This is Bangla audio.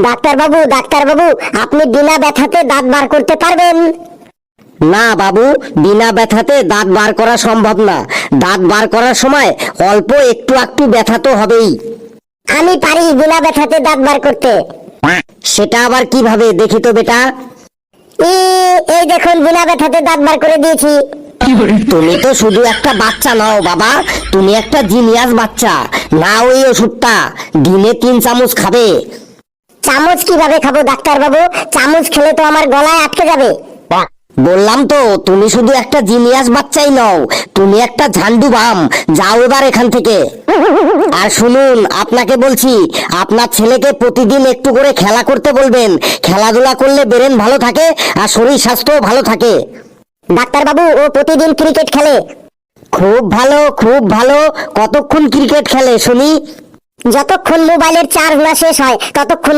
ডাক্তার বাবু, আপনি বিনা ব্যথাতে দাঁত বার করতে পারবেন? না বাবু, বিনা ব্যথাতে দাঁত বার করা সম্ভব না। দাঁত বার করার সময় অল্প একটু একটু ব্যথা তো হবেই। আমি পারি বিনা ব্যথাতে দাঁত বার করতে। সেটা আবার কিভাবে দেখি তো বেটা? এই দেখুন, বিনা ব্যথাতে দাঁত বার করে দিয়েছি। তুমি তো শুধু একটা বাচ্চা নও বাবা, তুমি একটা জিনিয়াস বাচ্চা। না, ওই ওষুধটা দিনে 3 চামচ খাবে। চামচ কিভাবে খাবো ডাক্তার বাবু? চামচ খেলে তো আমার গলায় আটকে যাবে। বললাম তো, তুমি শুধু একটা জিনিয়াস বাচ্চাই নও, তুমি একটা ঝান্ডু বাম। যাও এবার এখান থেকে। আর শুনুন, আপনাকে বলছি, আপনার ছেলেকে প্রতিদিন একটু করে খেলা করতে বলবেন। খেলাধুলা করলে ব্রেন ভালো থাকে আর শরীর স্বাস্থ্য ভালো থাকে। ডাক্তার বাবু, ও প্রতিদিন ক্রিকেট খেলে। খুব ভালো, খুব ভালো। কতক্ষণ ক্রিকেট খেলে শুনি? যতক্ষণ মোবাইলের চার্জ না শেষ হয় ততক্ষণ